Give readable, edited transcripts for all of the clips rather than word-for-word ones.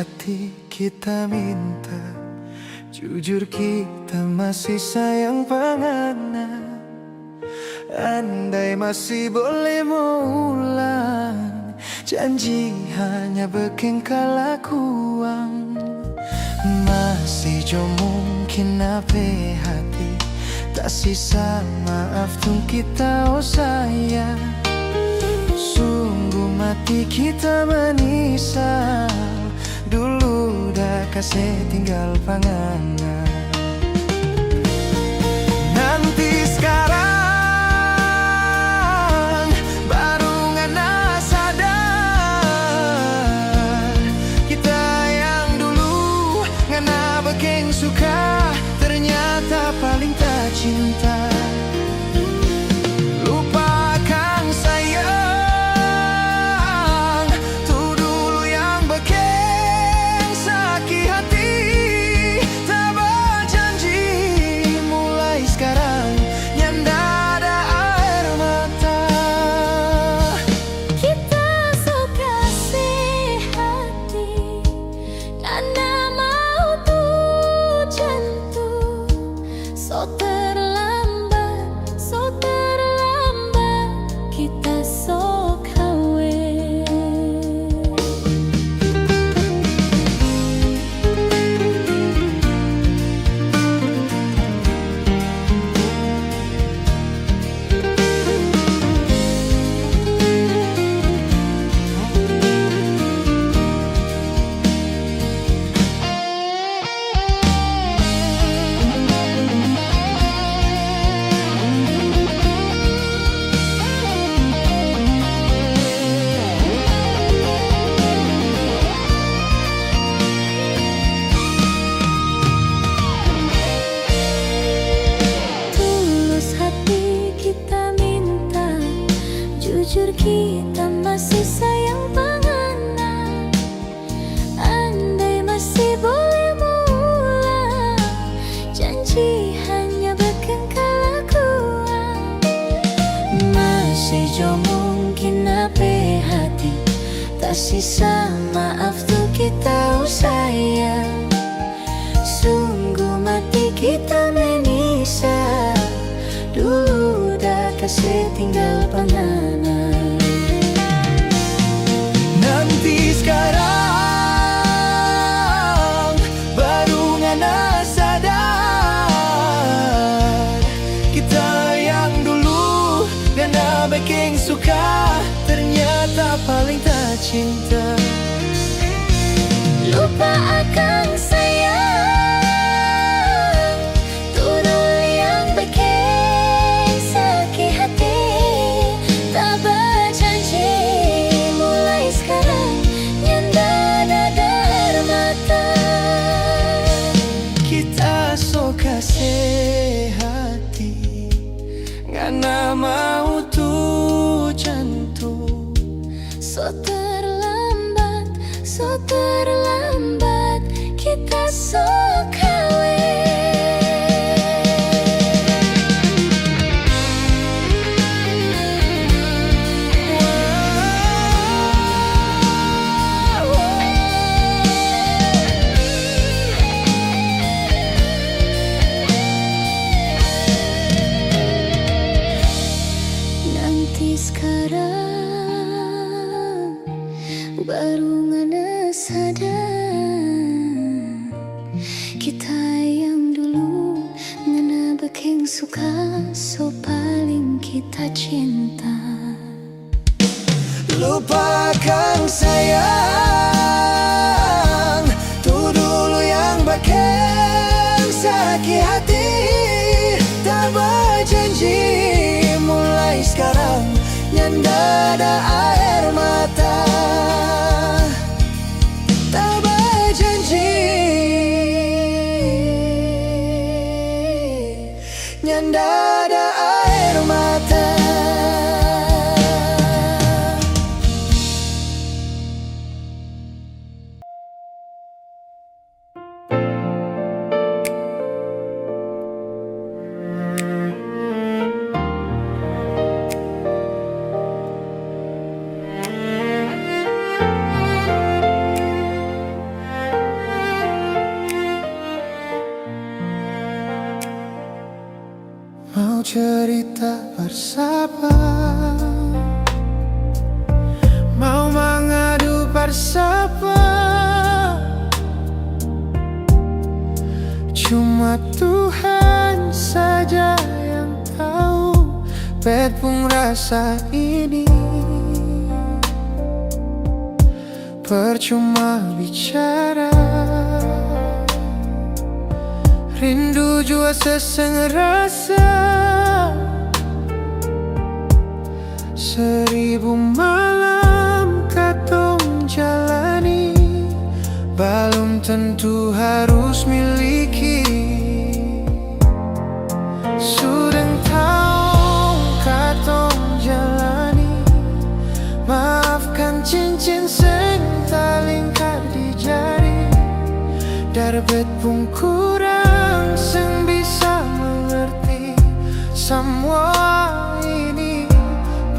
hati kita minta, jujur kita masih sayang pengana. Andai masih boleh mengulang, janji hanya bekengkal lakuan. Masih jo mungkin ape hati, tak sisa maaf tung kita oh sayang. Sungguh mati kita menisal, dulu dah kasih tinggal pangangan. Nanti sekarang baru ngana sadar, kita yang dulu ngana bekeng suka, ternyata paling tak cinta. Lupakan sayang, tuh dulu yang bekeng sakit hati. Tak berjanji mulai sekarang nyanda ada air mata. Kita suka hati karena mau tuh jantung. So terlambat kita sok kawin. Tulus hati kita minta, jujur kita masih sayang pengana. Andai masih boleh mulai, janji hanya bekengkal lakuan. Masih jo mungkin ape hati, tak sisa maaf tuh kita oh sayang. Sungguh mati kita menisal, dulu dah kasih tinggal panganan. Nanti sekarang baru ngana sadar, kita yang dulu ngana bekeng suka, ternyata paling tak cinta. Lupa akan sayang, tuh dulu yang bekeng sakit hati. Tak berjanji mulai sekarang nyanda ada air mata. Kita sok kasih hati ngana mau tuh jantung. So terlambat kita sok kawin. Nanti sekarang baru ngana sadar, kita yang dulu ngana bekeng suka, so paling kita cinta. Lupakan sayang, tuh dulu yang bekeng sakit hati. Tak berjanji mulai sekarang nyanda ada air mata. Tak berjanji nyanda ada air mata. cerita bersama, mau mengadu bersama. Cuma Tuhan saja yang tahu betapun rasa ini. Percuma bicara, rindu jua seseng rasa. 1000 malam katong jalani, belum tentu harus miliki. Sudah tahu katong jalani, maafkan cincin seng talingkar di jari. Darbet pun kurang seng bisa mengerti semua ini.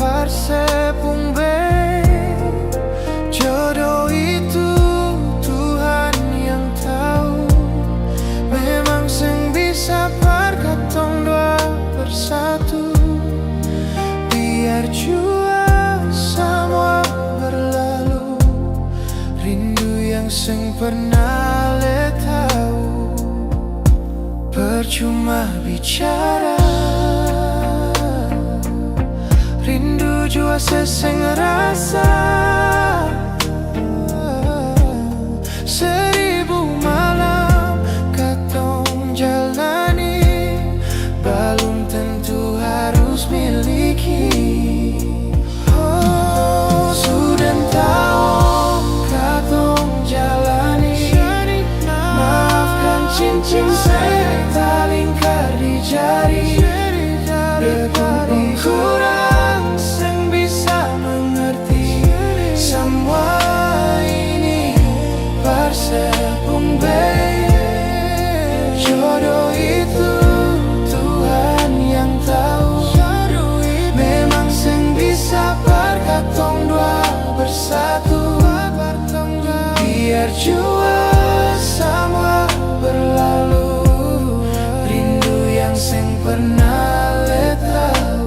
Parsepung be, jodoh itu Tuhan yang tahu. Memang seng bisa perkatong dua bersatu. Biar jua semua berlalu, rindu yang seng pernah le tahu. Percuma bicara, rindu jua seseng rasa. 1000 malam katong jalani, belum tentu harus miliki. Oh, sudah tahu katong jalani, maafkan cincin seng talingkar di jari. Betapun kurang seng bisa mengerti semua ini. Parsepung be, jodoh itu Tuhan yang tahu. Memang seng bisa perkatong dua bersatu. Biar jua semua berlalu, rindu yang seng pernah le tahu.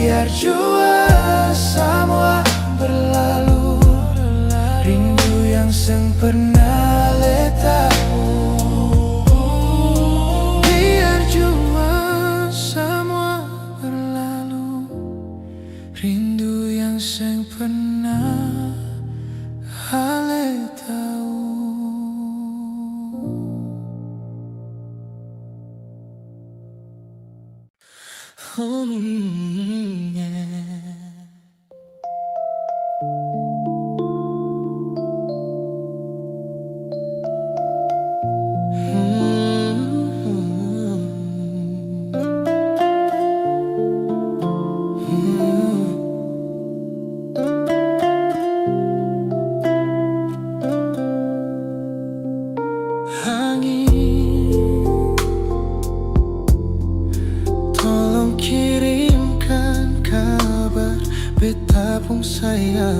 Biar jua semua berlalu, rindu yang seng pernah le tahu. Biar jua semua berlalu, rindu yang seng pernah le tahu. Tolong kirimkan kabar betapun sayang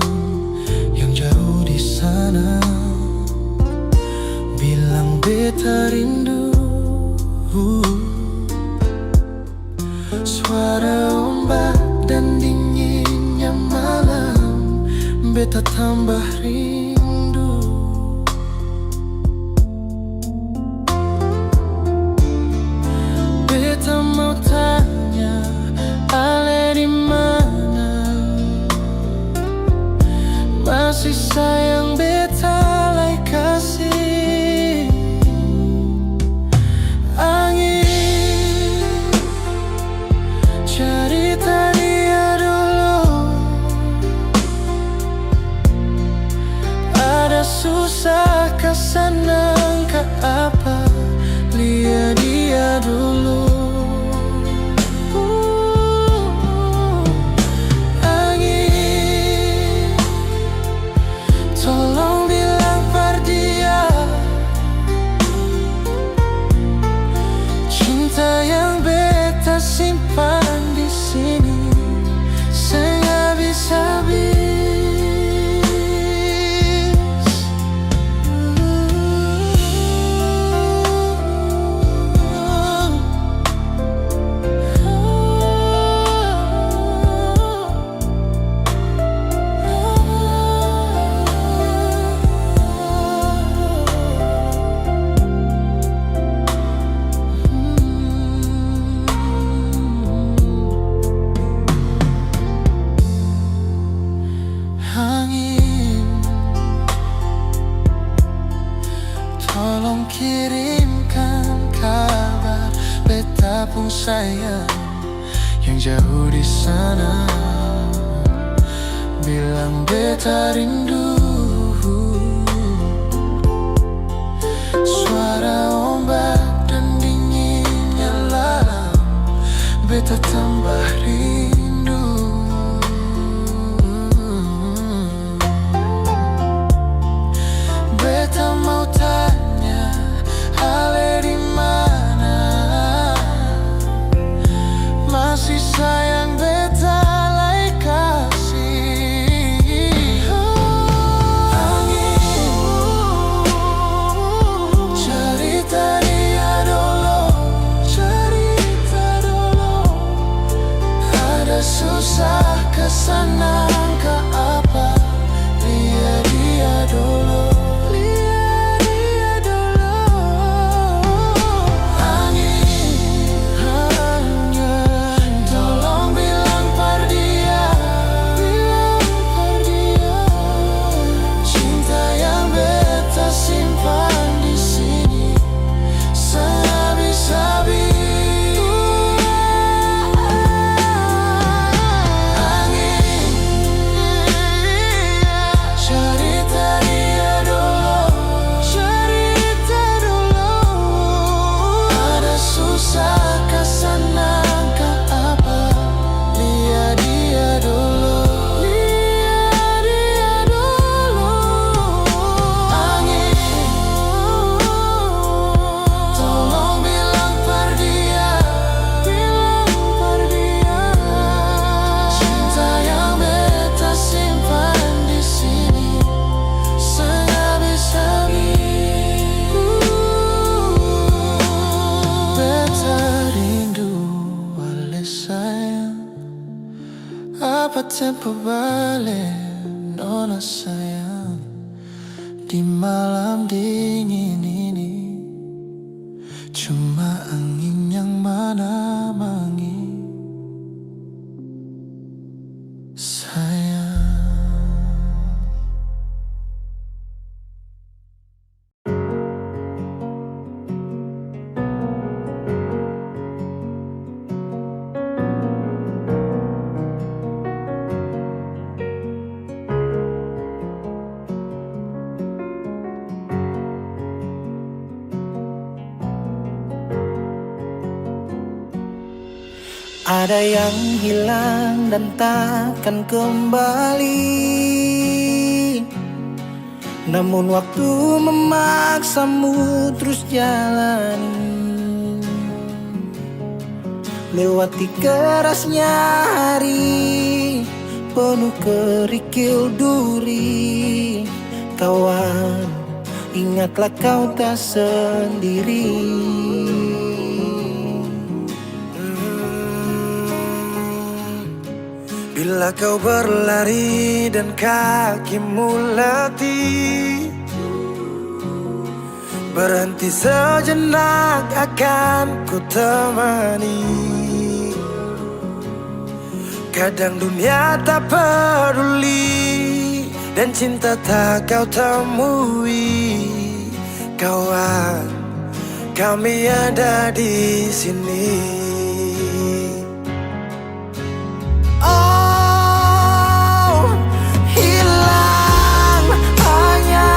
yang jauh di sana. Bilang beta rindu. Suara ombak dan dinginnya malam, beta tambah rindu. Beta mau tanya, ale di mana? susah kah senang kah apa, lihat dia dulu. Angin, tolong bilang par dia, cinta yang beta simpan di sini sehabis-habis. Angin, tolong kirimkan kabar beta pun sayang yang jauh di sana. Bilang beta rindu, suara ombak dan dinginnya laut, beta tambah rindu. Beta mau tanya, Ale di mana? Masih sayang beta lai kasih. Angin, cerita dia dulu, cerita dulu. Ada susah kesana ke apa, lihat dia dulu. Apa tempo balik, nona sayang, di malam dingin ini. Cuma angin yang menemani sayang. Ada yang hilang dan takkan kembali, namun waktu memaksamu terus jalani. Lewati kerasnya hari, penuh kerikil duri. Kawan, ingatlah kau tak sendiri. Bila kau berlari dan kakimu letih, berhenti sejenak akan ku temani. Kadang dunia tak peduli dan cinta tak kau temui. Kawan, kami ada di sini. Oh, hilang hanya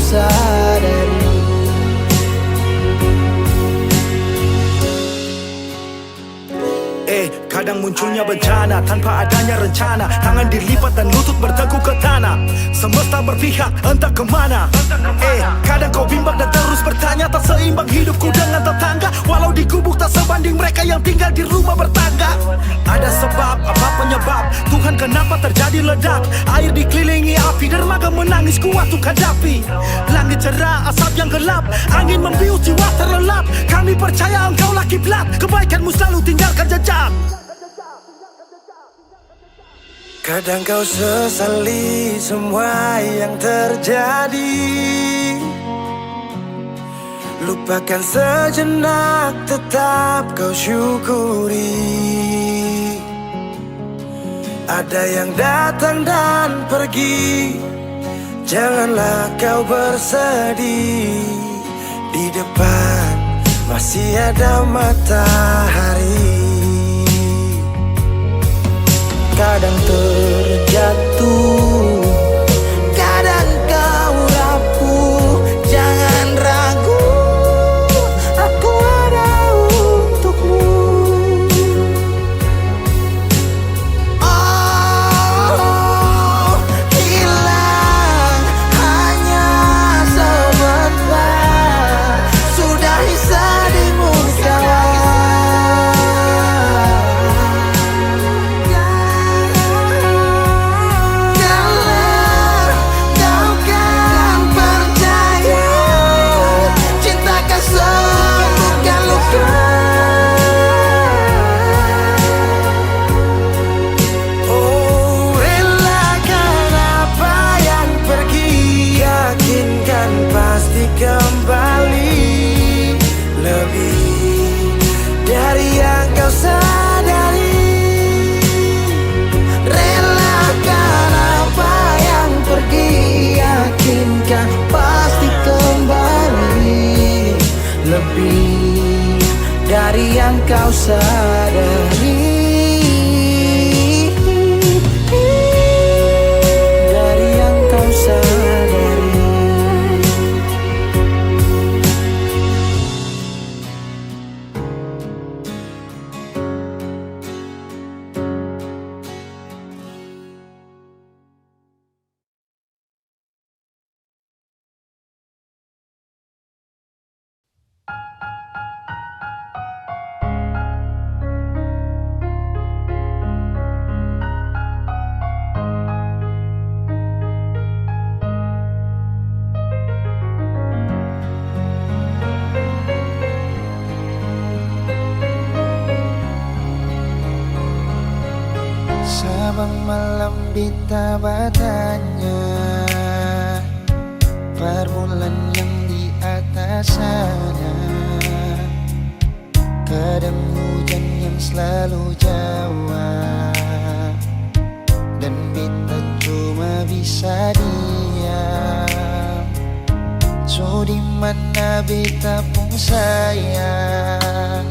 sadari. Kadang munculnya bencana tanpa adanya rencana. Tangan dilipat dan lutut bertekuk ke tanah. Semesta berpihak entah kemana. Kadang kau bimbang dan terus bertanya. Tak seimbang hidupku dengan tetangga. Walau di gubuk tak sebanding mereka yang tinggal di rumah bertangga. Ada sebab, apa penyebab? Tuhan kenapa terjadi ledak? Air dikelilingi api, dermaga menangis kuat untuk hadapi. Langit cerah, asap yang gelap, angin membius jiwa terlelap. Kami percaya engkaulah kiblat, kebaikanmu selalu tinggalkan jejak. Kadang kau sesali semua yang terjadi. Lupakan sejenak, tetap kau syukuri. Ada yang datang dan pergi, janganlah kau bersedih. Di depan masih ada matahari. Kadang terjatuh, kadang kau rapuh. Jangan ragu, aku ada untukmu. Oh, hilang hanya sebentar, sudahi sedihmu kawan. Lebih dari yang kau sadari. Dari yang kau sadari. Sabang malam bita badannya, permulaan yang di atas sana. Kadang hujan yang selalu jawab, dan bita cuma bisa diam. So di mana bita pun sayang,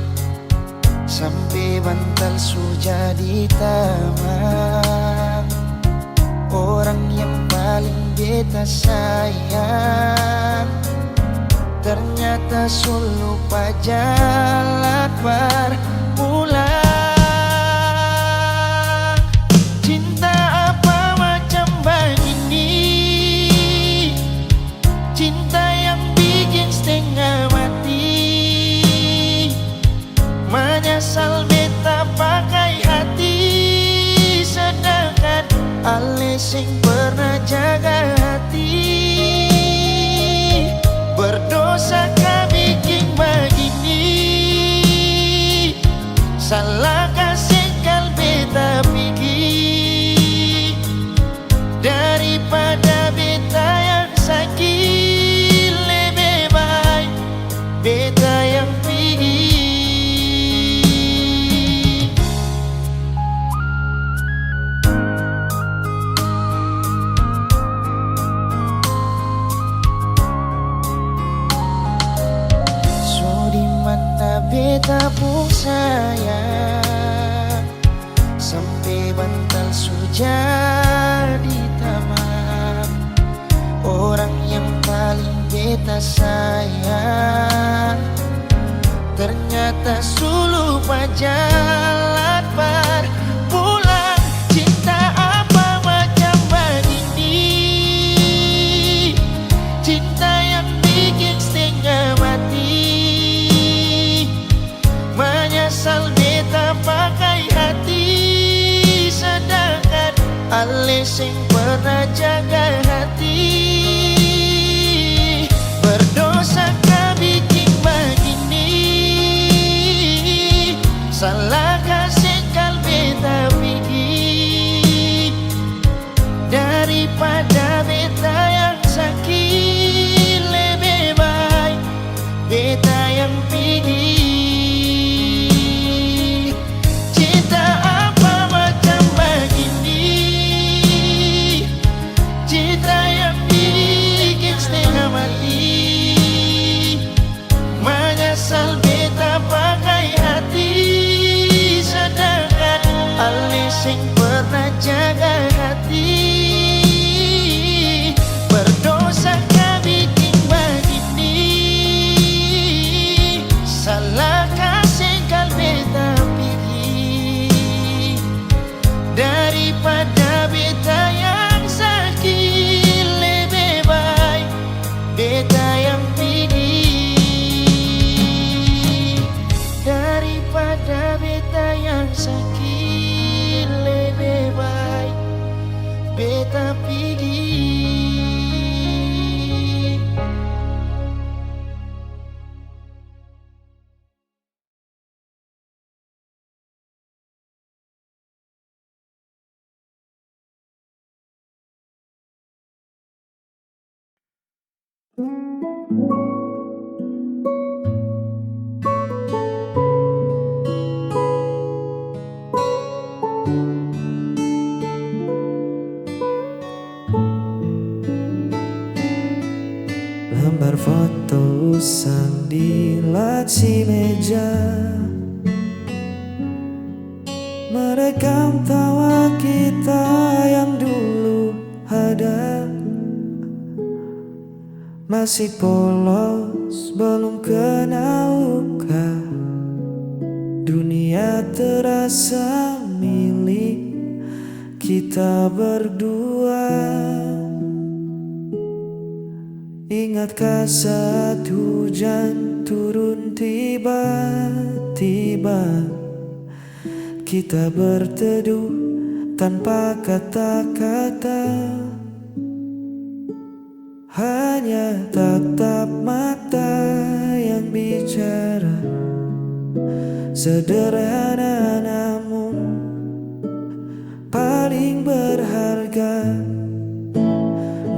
sampai bantal sudah di taman. Orang yang paling beta sayang ternyata lupa jalan berpulang. Cinta apa macam begini? Cinta yang bikin setengah mati. Menyesal beta pakai hati, sedangkan ale sing pernah jaga hati. Berdosa kah bikin begini? Salah kasih kal beta pikir. Daripada beta yang sakit, lebih baik beta yang pikir. Beta pun sayang, sampai bantal sudah di taman. Orang yang paling kita sayang, ternyata suluh jalan berpulang. Cinta apa macam begini, cinta yang bikin setengah mati. Menyesal beta pakai hati, sedangkan ale sing pernah jaga hati. Berdosa kah bikin begini, salah kasih kal beta pergi, daripada beta yang sakit lebih baik beta yang pergi. Cinta apa macam begini, cinta yang bikin setengah mati. Menyesal beta pakai hati, sedangkan ale sing pernah jaga hati. Berdosa kah bikin begini, salah kasih kal beta pergi, daripada beta yang sakit lebih baik beta yang pergi. Daripada beta yang sakit lebih baik beta pergi. Lembar foto usang di laci meja, merekam tawa kita yang dulu ada. Masih polos, belum kenal luka. Dunia terasa milik kita berdua. Ingatkah saat hujan turun tiba-tiba, kita berteduh tanpa kata-kata, hanya tatap mata yang bicara. Sederhana namun paling berharga.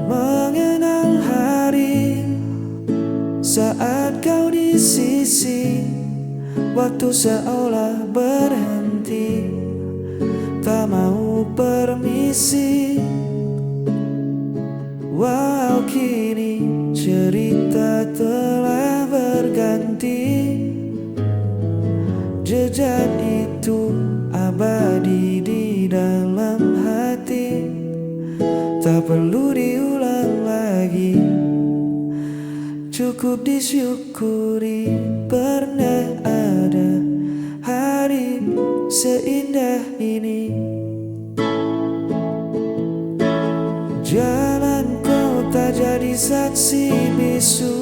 Mengenang hari saat kau di sisi, waktu seolah berhenti, tak mau permisi. Wow, kini cerita telah berganti. Jejak itu abadi di dalam hati, tak perlu diulang lagi. Cukup disyukuri pernah ada hari seindah ini. Jalan kota jadi saksi bisu,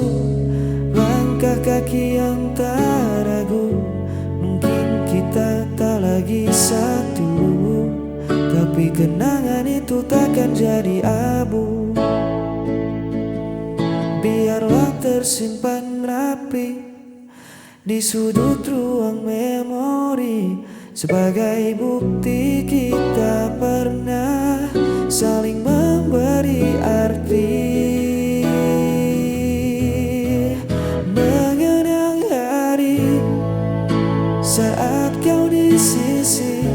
langkah kaki yang tak ragu. Mungkin kita tak lagi satu, tapi kenangan itu takkan jadi abu. Biarlah tersimpan rapi di sudut ruang memori, sebagai bukti kita pernah saling memberi arti. Mengenang hari saat kau di sisi,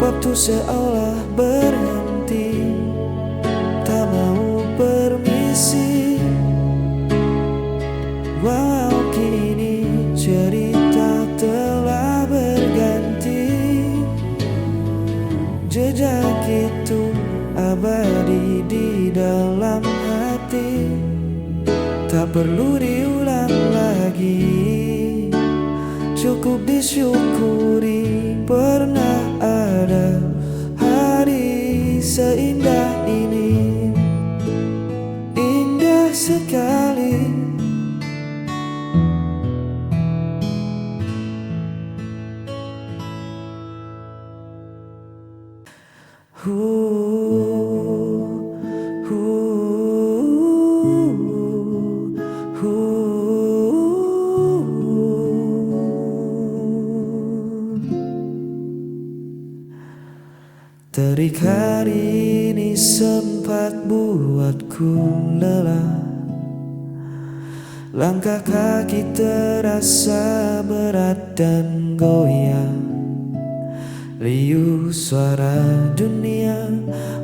waktu seolah berhenti, tak mau permisi. Wow, kini cerita telah berganti. Jejak itu abadi di dalam hati, tak tak perlu diulang lagi. Cukup disyukuri pernah ada hari seindah ini. Indah sekali. Terik hari ini sempat buatku lelah. Langkah kaki terasa berat dan goyang. Riuh suara dunia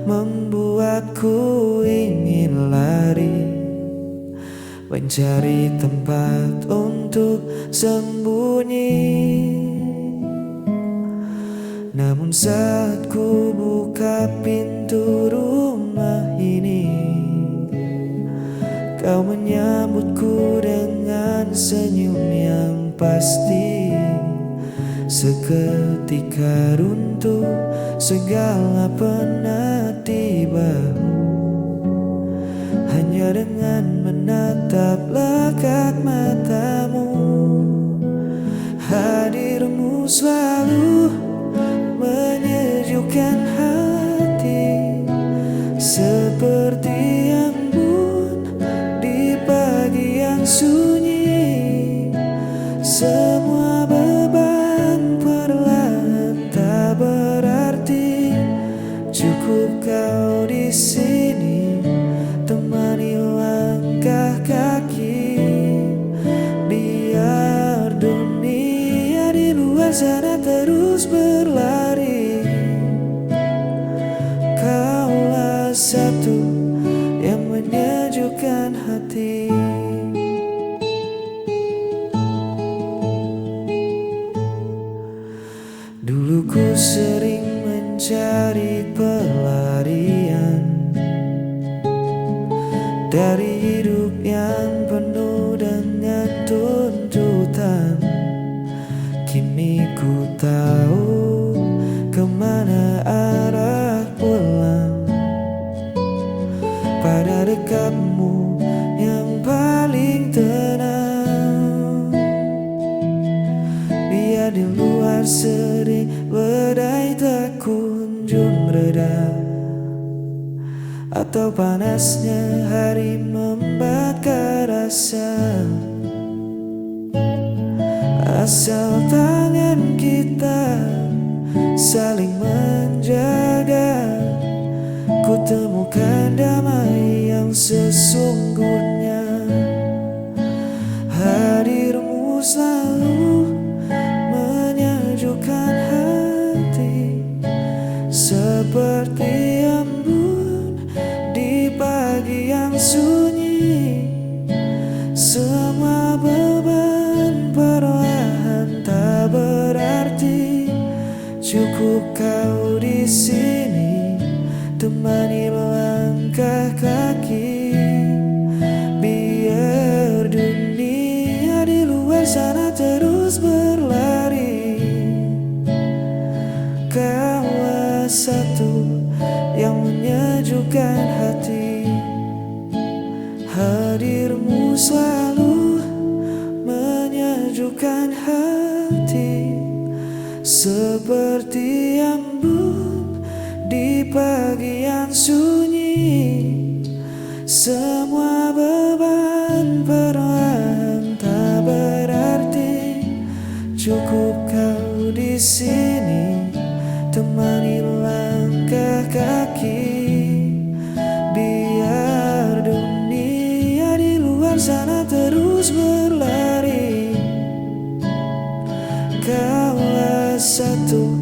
membuatku ingin lari, mencari tempat untuk sembunyi. Namun saat ku buka pintu rumah ini, kau menyambutku dengan senyum yang pasti. Seketika runtuh segala penat di bahu, hanya dengan menatap lekat matamu. Hadirmu selalu menyejukkan hati, seperti embun di pagi yang sunyi. Semua beban perlahan tak berarti. Cukup kau di sini temani langkah kaki. Biar dunia di luar sana terus berlari, kaulah satu yang menyejukkan hati. Dulu ku sering mencari pelarian dari hidup yang penuh dengan tuntutan. Kini ku tahu kemana arah pulang, pada dekatmu yang paling tenang. Biar di luar sering badai tak kunjung reda, atau panasnya hari membakar rasa. Asal tangan kita saling menjaga, ku temukan damai yang sesungguhnya. Hadirmu selalu menyejukkan hati, seperti embun di pagi yang sunyi. Semua beban perlahan tak berarti. Cukup kau di sini temani melangkah kaki. Biar dunia di luar sana terus berlari, kaulah satu yang menyejukkan hati. Hadirmu selalu menyejukkan hati, seperti embun di pagi yang sunyi. Semua beban perlahan tak berarti. Cukup kau di sini temani langkah kaki. Biar dunia di luar sana terus berlari, kaulah satu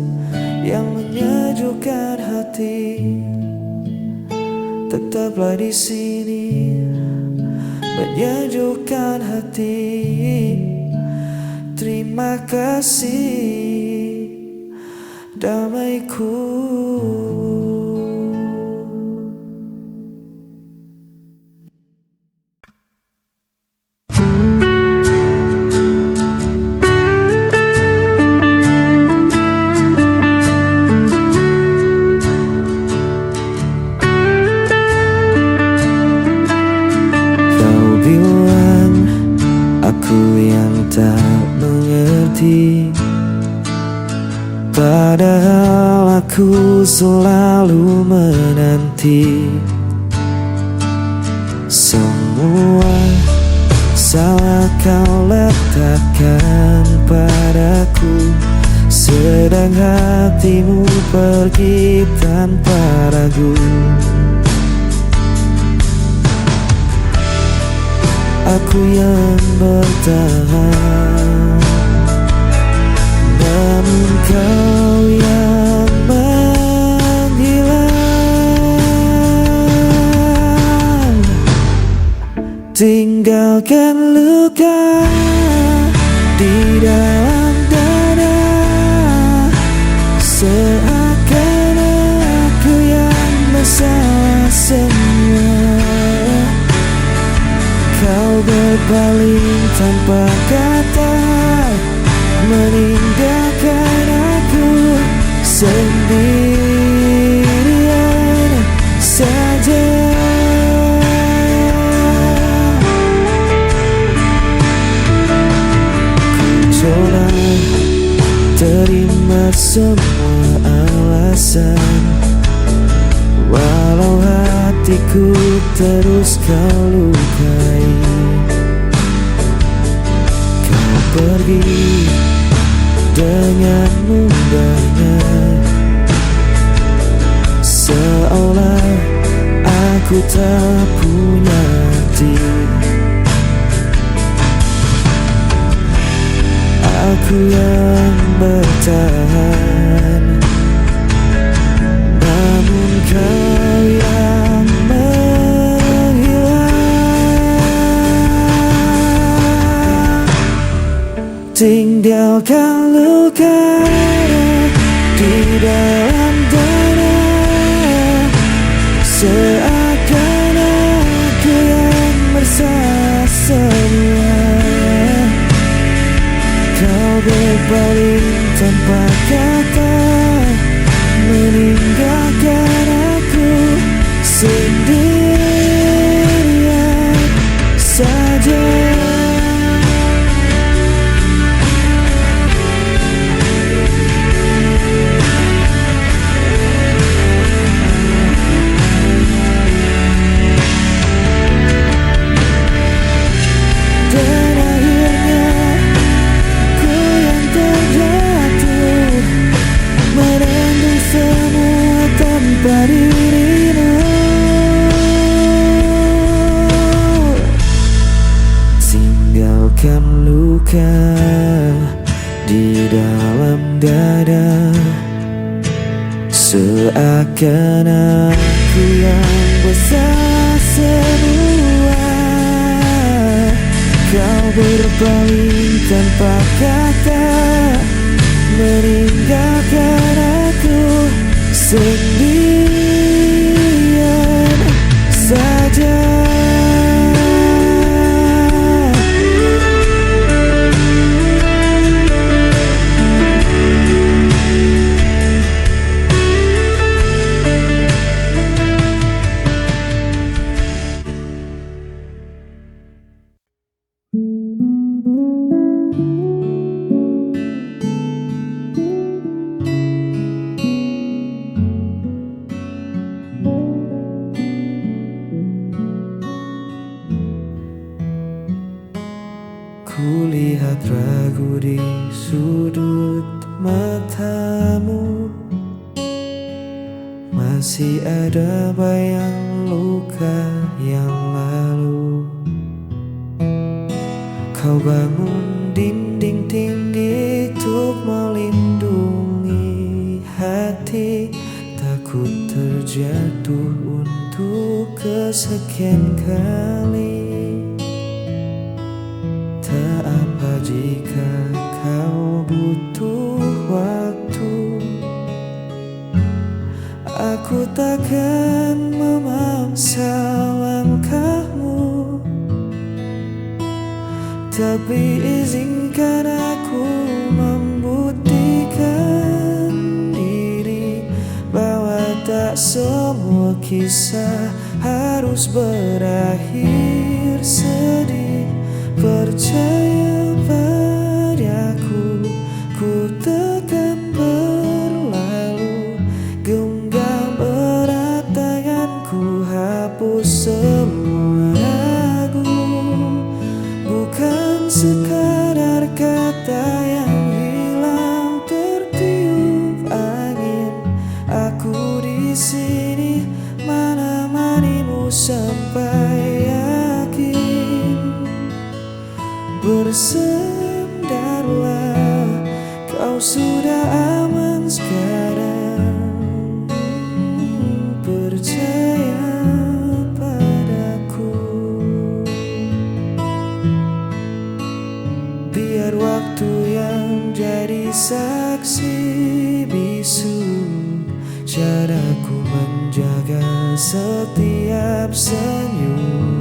yang menyejukkan hati. Tetaplah di sini menyejukkan hati. Terima kasih damaiku. Aku selalu menanti. Semua salah kau letakkan padaku, sedang hatimu pergi tanpa ragu. Aku yang bertahan, namun kau yang menghilang. Tinggalkan luka di dalam dada, seakan aku yang bersalah semua. Kau berpaling tanpa kata, meninggalkan aku sendirian saja. Ku coba terima semua alasan, walau hatiku terus kau lukai. Kau pergi dengan mudahnya, seolah aku tak punya arti. Aku yang bertahan, namun kau yang menghilang. Tinggalkan luka di dalam dada, seakan aku yang bersalah semua. Kau berpaling tanpa kata, meninggalkan aku sendirian saja. Tinggalkan luka di dalam dada, seakan aku yang bersalah semua. Kau berpaling tanpa kata, meninggalkan aku sendirian saja. Kulihat ragu di sudut matamu, masih ada bayang luka yang lalu. Kau bangun dinding tinggi untuk melindungi hati, takut terjatuh untuk kesekian kali. Tak apa jika kau butuh waktu, aku takkan memaksa langkahmu. Tapi izinkan aku membuktikan diri bahwa tak semua kisah harus berakhir sedih. Percaya padaku, ku takkan berlalu sini menemanimu sampai yakin. Bersandarlah, kau sudah aman sekarang. Percaya padaku. Biar waktu yang jadi saksi bisu caraku menjaga setiap senyum.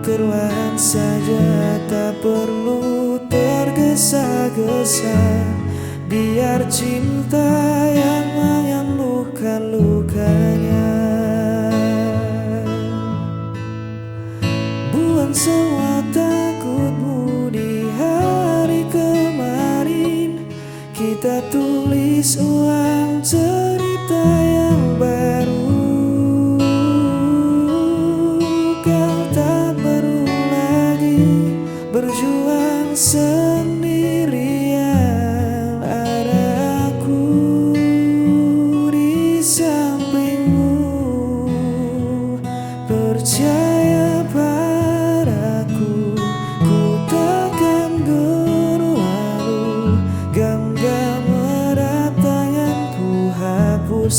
Perlahan saja, tak perlu tergesa-gesa. Biar cinta yang menyembuhkan lukanya. Buang semua takutmu di hari kemarin. Kita tulis ulang cerita yang baru. Kau tak perlu lagi berjuang sendirian. Ada aku di sampingmu. Percaya padaku, ku takkan berlalu. Genggam erat tanganku, hapus